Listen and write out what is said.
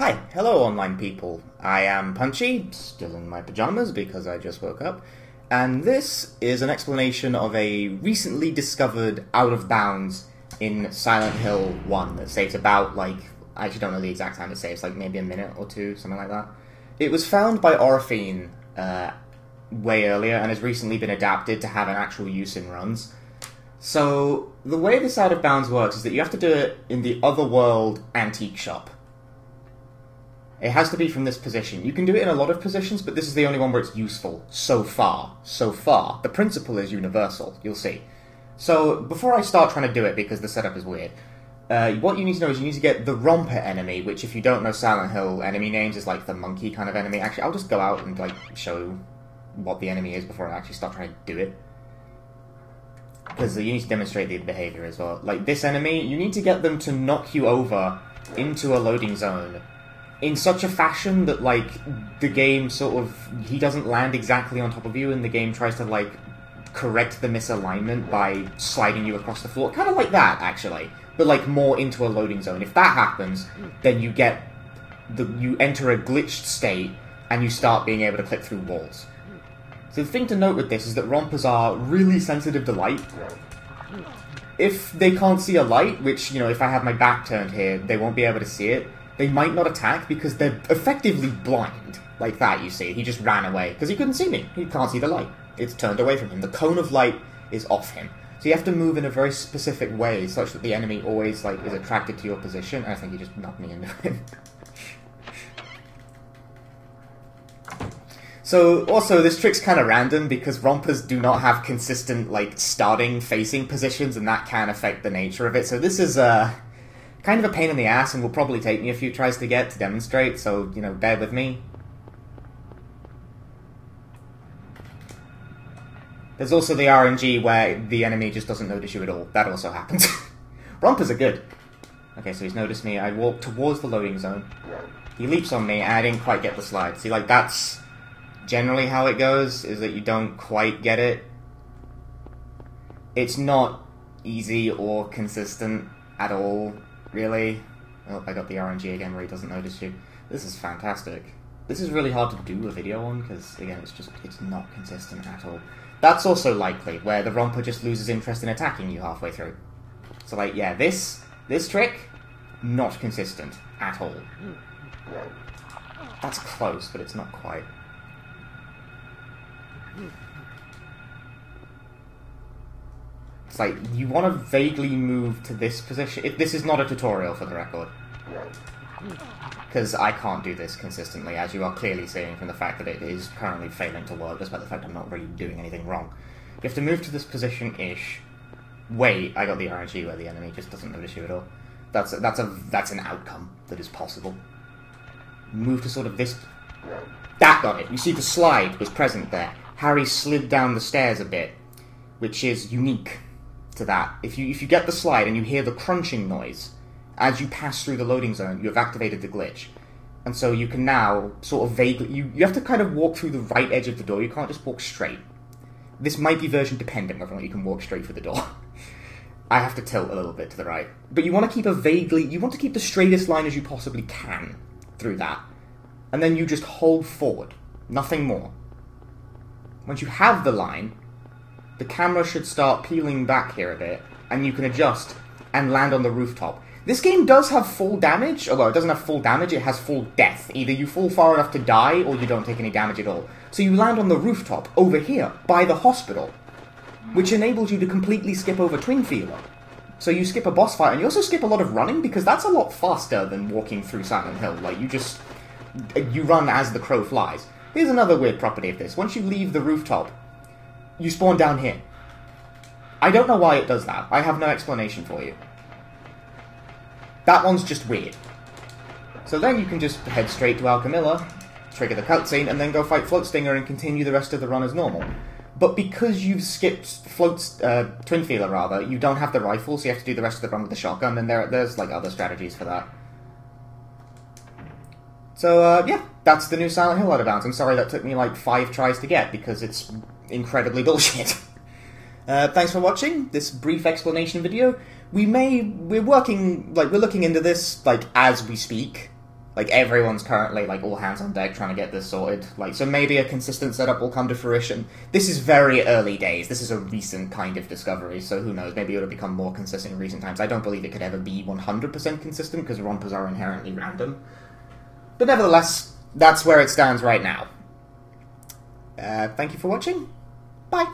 Hi, hello online people. I am Punchy, still in my pajamas because I just woke up, and this is an explanation of a recently discovered out of bounds in Silent Hill 1 that saves about, I actually don't know the exact time it saves, maybe a minute or two, something like that. It was found by Orophene way earlier and has recently been adapted to have an actual use in runs. So, the way this out of bounds works is that you have to do it in the Otherworld antique shop. It has to be from this position. You can do it in a lot of positions, but this is the only one where it's useful. So far. So far. The principle is universal. You'll see. So, before I start trying to do it, because the setup is weird, what you need to know is you need to get the Romper enemy, which if you don't know Silent Hill enemy names is the monkey kind of enemy. Actually, I'll just go out and show what the enemy is before I actually start trying to do it. Because you need to demonstrate the behavior as well. This enemy, you need to get them to knock you over into a loading zone in such a fashion that, the game he doesn't land exactly on top of you, and the game tries to, correct the misalignment by sliding you across the floor. Kind of like that, actually. But, more into a loading zone. If that happens, then you enter a glitched state, and you start being able to click through walls. So the thing to note with this is that rompers are really sensitive to light. If they can't see a light, which, if I have my back turned here, they won't be able to see it, they might not attack because they're effectively blind. Like that, you see. He just ran away because he couldn't see me. He can't see the light. It's turned away from him. The cone of light is off him. So you have to move in a very specific way such that the enemy always, is attracted to your position. I think he just knocked me into him. So, also, this trick's kind of random because rompers do not have consistent, starting facing positions, and that can affect the nature of it. So this is, kind of a pain in the ass, and will probably take me a few tries to get to demonstrate, so, bear with me. There's also the RNG where the enemy just doesn't notice you at all. That also happens. Rompers are good. Okay, so he's noticed me. I walk towards the loading zone. He leaps on me, and I didn't quite get the slide. See, that's generally how it goes, is that you don't quite get it. It's not easy or consistent at all, really. Oh, I got the RNG again where he doesn't notice you. This is fantastic. This is really hard to do a video on, because, again, it's not consistent at all. That's also likely, where the romper just loses interest in attacking you halfway through. So, yeah, this trick, not consistent at all. That's close, but it's not quite. It's you want to vaguely move to this position. This is not a tutorial, for the record. Because I can't do this consistently, as you are clearly seeing from the fact that it is currently failing to work, despite the fact I'm not really doing anything wrong. You have to move to this position-ish. Wait, I got the RNG where the enemy just doesn't notice you at all. That's an outcome that is possible. Move to sort of this... That got it! You see the slide was present there. Harry slid down the stairs a bit, which is unique to that. If you get the slide and you hear the crunching noise, as you pass through the loading zone, you have activated the glitch. And so you can now sort of vaguely... You have to kind of walk through the right edge of the door. You can't just walk straight. This might be version dependent whether or not you can walk straight through the door. I have to tilt a little bit to the right. But you want to keep You want to keep the straightest line as you possibly can through that. And then you just hold forward. Nothing more. Once you have the line, the camera should start peeling back here a bit, and you can adjust and land on the rooftop. This game does have full damage, although it doesn't have full damage, it has full death. Either you fall far enough to die, or you don't take any damage at all. So you land on the rooftop, over here, by the hospital, which enables you to completely skip over Twin Feeler. So you skip a boss fight, and you also skip a lot of running, because that's a lot faster than walking through Silent Hill. You run as the crow flies. Here's another weird property of this. Once you leave the rooftop, you spawn down here. I don't know why it does that. I have no explanation for you. That one's just weird. So then you can just head straight to Alchemilla, trigger the cutscene, and then go fight Float Stinger and continue the rest of the run as normal. But because you've skipped Twin Feeler, rather, you don't have the rifle, so you have to do the rest of the run with the shotgun, and there's other strategies for that. So, yeah, that's the new Silent Hill out of bounds. I'm sorry that took me 5 tries to get, because it's incredibly bullshit. Thanks for watching this brief explanation video. We're looking into this, as we speak. Like, everyone's currently, like, all hands on deck trying to get this sorted. Like, so maybe a consistent setup will come to fruition. This is very early days. This is a recent kind of discovery, so who knows, maybe it'll become more consistent in recent times. I don't believe it could ever be 100% consistent, because rompas are inherently random. But nevertheless, that's where it stands right now. Thank you for watching. Bye.